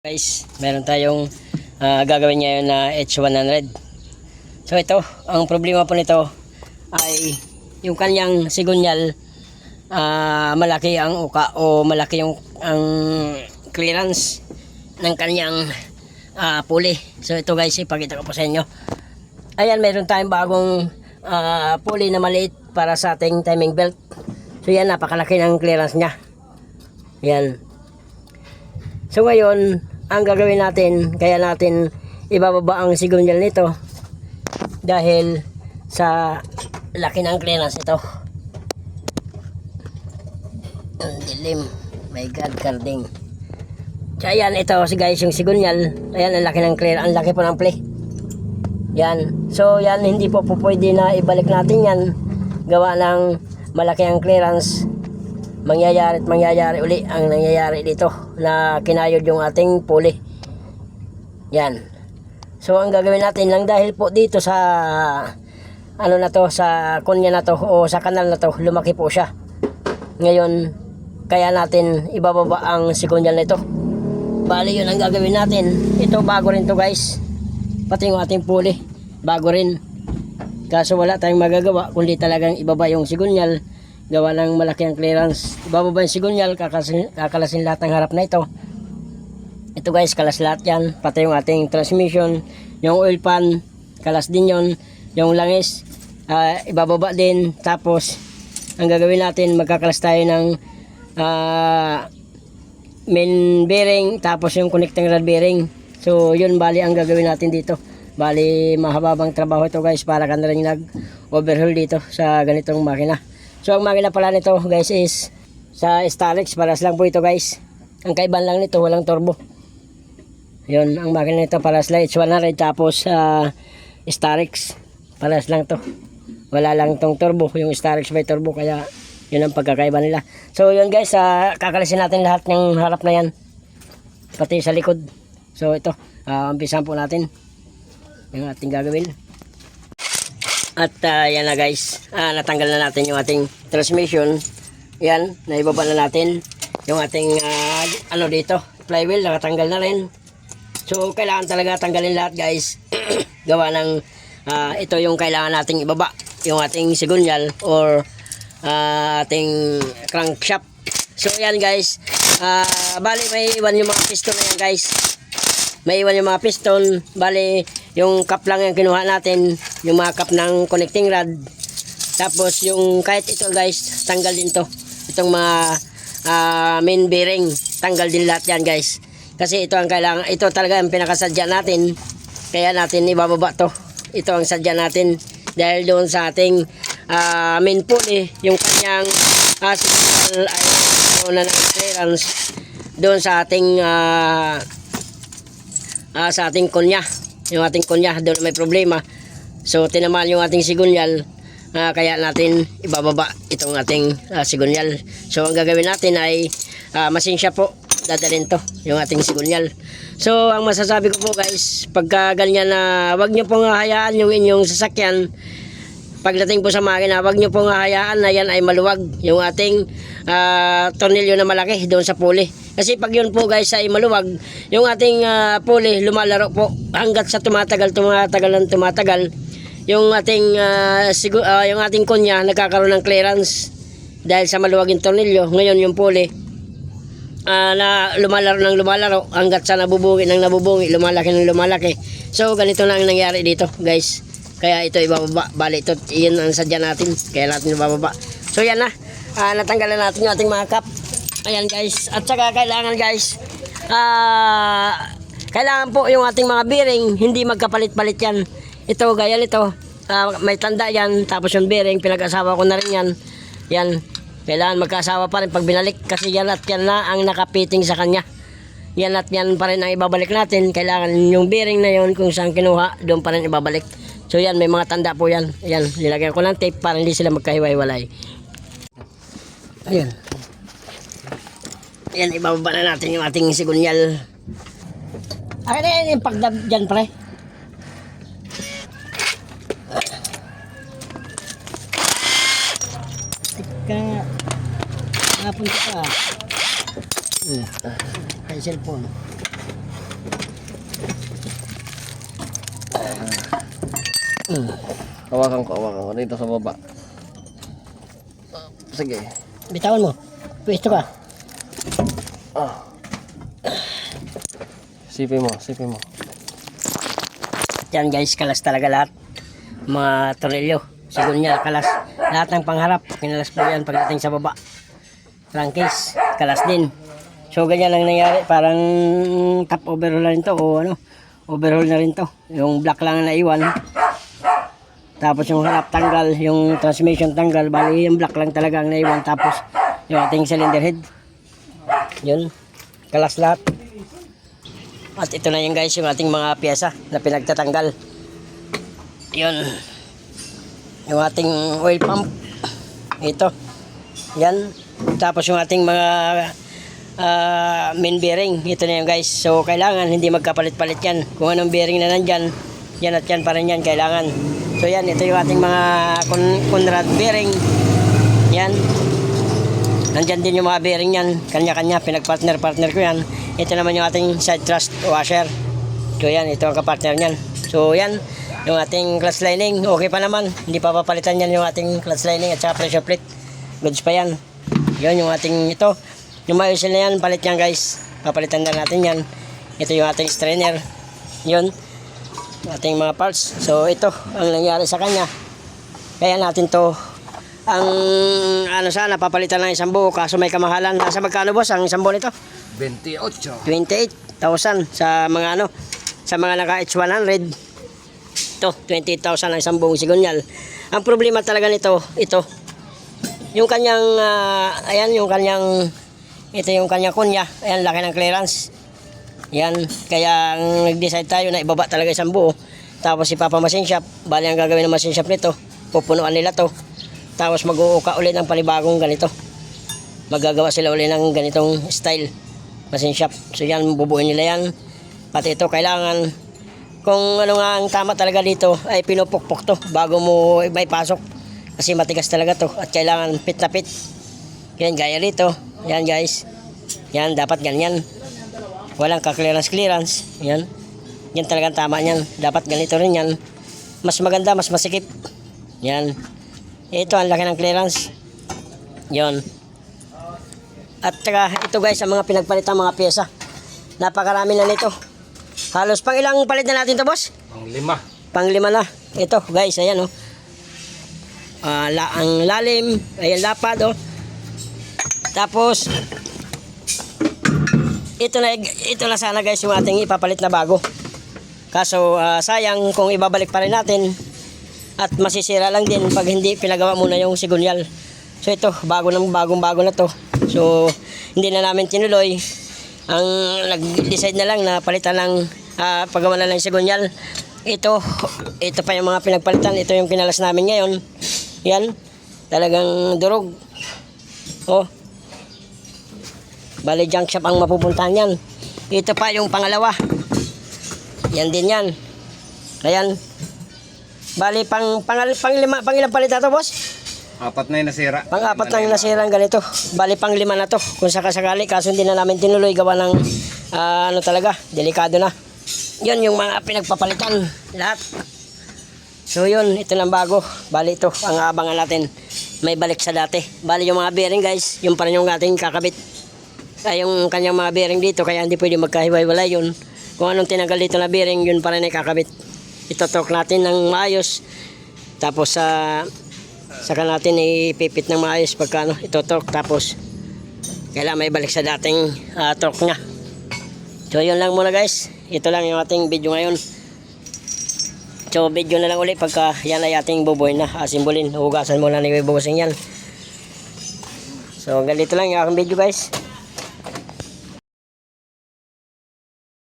Guys, meron tayong gagawin ngayon na H100. So ito, ang problema po nito ay yung kanyang sigunyal, malaki ang uka o malaki yung ang clearance ng kanyang pulley. So ito guys, ipakita ko po sa inyo. Ayan, meron tayong bagong pulley na maliit para sa ating timing belt. So yan, napakalaki ng clearance niya. Yan. So ngayon, ang gagawin natin, kaya natin ibababa ang sigunyal nito dahil sa laki ng clearance ito. Ang dilim. My God, karding. So ayan, ito guys, yung sigunyal. Ayan, ang laki ng clearance, ang laki po ng play. Yan. So yan, hindi po pwede na ibalik natin yan. Gawa ng malaki ang clearance. Mangyayari uli ang nangyayari dito na kinayod yung ating pulley. Yan. So ang gagawin natin lang, dahil po dito sa ano na to, sa kunya na to o sa kanal na to, lumaki po siya. Ngayon, kaya natin ibababa ang sigunyal nito. Bali yun ang gagawin natin. Ito bago rin to guys. Pati yung ating pulley bago rin. Kaso wala tayong magagawa kundi talagang ibaba yung sigunyal. Gawa ng malaki ang clearance. Ibababa yung sigunyal, kakalasin lahat ng harap na ito. Ito guys, kalas lahat yan. Pati yung ating transmission, yung oil pan, kalas din yon. Yung langis, ibababa din. Tapos, ang gagawin natin, magkakalas tayo ng main bearing, tapos yung connecting rod bearing. So, yun bali ang gagawin natin dito. Bali, mahababang trabaho ito guys, para ka na rin nag-overhaul dito sa ganitong makina. So ang makina pala nito guys is sa Starex, paras lang po ito guys. Ang kaibahan lang nito, walang turbo. Yun, ang makina nito paras lang H100, tapos Starex, paras lang to. Wala lang tong turbo, yung Starex may turbo, kaya yun ang pagkakaiba nila. So yun guys, kakalisin natin lahat ng harap na yan, pati sa likod. So ito, umpisahan po natin yung ating gagawin. At yan na guys, natanggal na natin yung ating transmission. Yan, naibaba na natin yung ating ano dito, flywheel, nakatanggal na rin. So kailangan talaga tanggalin lahat guys. Gawa ng ito yung kailangan nating ibaba, yung ating sigunyal or ating crankshaft. So yan guys, bali may iwan yung mga piston na yan guys. May iwan yung mga piston, bali yung cap lang yung kinuha natin, yung mga cap ng connecting rod. Tapos yung kahit ito guys, tanggal din to. Itong mga main bearing, tanggal din lahat yan guys. Kasi ito ang kailangan, ito talaga ang pinakasadya natin. Kaya natin ibababa to. Ito ang sadya natin dahil doon sa ating main pulley, yung kanyang signal ay doon na clearance doon sa ating kunya. Yung ating kunya doon may problema. So tinamaan yung ating sigunyal, kaya natin ibababa itong ating sigunyal. So ang gagawin natin ay masinsya po, dadalhin to yung ating sigunyal. So ang masasabi ko po guys, pagka ganyan na wag nyo pong hayaan yung inyong sasakyan. Pagdating po sa makina, wag nyo pong hayaan na yan ay maluwag yung ating tornilyo na malaki doon sa pulley. Kasi pag yun po guys ay maluwag, yung ating pulley lumalaro po hanggat sa tumatagal yung ating yung ating kunya nagkakaroon ng clearance dahil sa maluwag yung tornilyo. Ngayon yung pulley na lumalaro hanggat sa nabubungi, lumalaki. So ganito na ang nangyari dito guys. Kaya ito ibababa, bali ito, yun ang sadya natin, kaya natin ibababa. So yan na, natanggalan natin yung ating mga cap. Ayan guys, at saka kailangan guys, kailangan po yung ating mga bearing, hindi magkapalit-palit yan. Ito, gaya nito, may tanda yan, tapos yung bearing, pinag-asawa ko na rin yan. Yan, kailangan magkasawa pa rin pag binalik, kasi yan at yan na ang nakapiting sa kanya. Yan at yan pa rin ang ibabalik natin, kailangan yung bearing na yun, kung saan kinuha, doon pa rin ibabalik. So yan, may mga tanda po yan. Ayan, nilagyan ko ng tape para hindi sila magkahiwa-hiwalay. Ayan. Ayan, ibababa na natin yung ating sigunyal. Akin na yan yung pagdab dyan pre. Tika. Napunta ka. Kay cellphone. Hawakan ko dito sa baba. Sige. Bitawan mo. Pwesto ka. Sipin mo. Yan guys, kalas talaga lahat. Mga tornilyo. Sigunya, kalas. Lahat ng pangharap. Kinalas po yan pagdating sa baba. Crankcase, kalas din. So ganyan lang nangyari. Parang top overhaul na rin to. O ano, overhaul na rin to. Yung black lang na naiwan. Tapos yung harap tanggal, yung transmission tanggal. Bali yung black lang talaga ang naiwan. Tapos yung ating cylinder head. Yun, kalas lahat. At ito na yung guys, yung ating mga pyesa na pinagtatanggal. Yun. Yung ating oil pump. Ito. Yan. Tapos yung ating mga main bearing. Ito na yung guys. So kailangan hindi magkapalit-palit yan. Kung anong bearing na nandyan, yan at yan pa rin yan kailangan. So yan, ito yung ating mga Conrad bearing. Yan. Nandyan din yung mga bearing yan. Kanya-kanya, pinag-partner ko yan. Ito naman yung ating side thrust washer. So yan, ito ang kapartner nyan. So yan, yung ating clutch lining. Okay pa naman. Hindi pa papalitan yan yung ating clutch lining at saka pressure plate. Goods pa yan. Yun yung ating ito. Yung mayosil na yan, palit yan guys. Papalitan na natin yan. Ito yung ating strainer. Yun. Ating mga parts. So ito ang nangyari sa kanya. Kaya natin to ang ano sana papalitan ng isang buo kaso may kamahalan. Nasa magkano boss ang isang buo nito? 28,000 sa mga ano, sa mga naka H100. Ito 28,000 ang isang buong sigunyal. Ang problema talaga nito, ito yung kanyang ayan yung kanyang, ito yung kanyang kunya. Ayan, laki ng clearance. Yan, kaya nag-decide tayo na ibaba talaga isang buo. Tapos ipapamasin shop. Bali ang gagawin ng machine shop nito, pupunuan nila to. Tapos mag-uuka ulit ng panibagong ganito. Magagawa sila ulit ng ganitong style machine shop. So yan, bubuin nila yan. Pati ito kailangan, kung ano nga ang tama talaga dito, ay pinupukpok to bago mo may pasok. Kasi matigas talaga to at kailangan pit na pit. Yan, gaya rito. Yan guys. Yan, dapat ganyan. Walang ka-clearance. Yan. Yan talagang tama niyan. Dapat ganito rin yan. Mas maganda, mas masikip. Yan. Ito, ang laki ng clearance. Yan. At saka, ito guys, ang mga pinagpalitan mga pyesa. Napakarami na nito. Halos pang ilang palit na natin to boss? Pang-lima na. Ito guys, ayan oh. Ang lalim. Ayan, lapad oh. Tapos ito na sana guys yung ating ipapalit na bago. Kaso sayang kung ibabalik pa rin natin at masisira lang din pag hindi pinagawa muna yung sigunyal. So ito, bagong bago na to. So hindi na namin tinuloy. Ang nag-decide na lang na palitan ng paggawa na lang sigunyal. Ito pa yung mga pinagpalitan. Ito yung kinalas namin ngayon. Yan, talagang durog. Oh. Bali junk shop ang mapupuntahan yan. Ito pa yung pangalawa. Yan din yan. Ayan. Bali pangilang palit na to boss? Apat na yung nasira. Pang-apat na yung nasira ang ganito. Bali pang-lima na to kung sakasakali. Kaso hindi na namin tinuloy gawa ng ano talaga, delikado na. Yun yung mga pinagpapalitan lahat. So yun, ito lang bago. Bali ito ang abangan natin. May balik sa dati. Bali yung mga bearing guys, yung pa rin yung ating kakabit. Ay yung kanyang mga bearing dito, kaya hindi pwede magkahiwa-hiwalay yun. Kung anong tinanggal dito na bearing, yun pa rin ay kakabit. Itotok natin ng maayos. Tapos saka natin ipipit ng maayos pagka itotok. Tapos kailangan may balik sa dating torque nya. So yun lang muna guys. Ito lang yung ating video ngayon. So video na lang ulit pagka yan ay ating bubuhin na. Asimbulin, hugasan muna ni Bobosing yan. So hanggang dito lang yung aking video guys.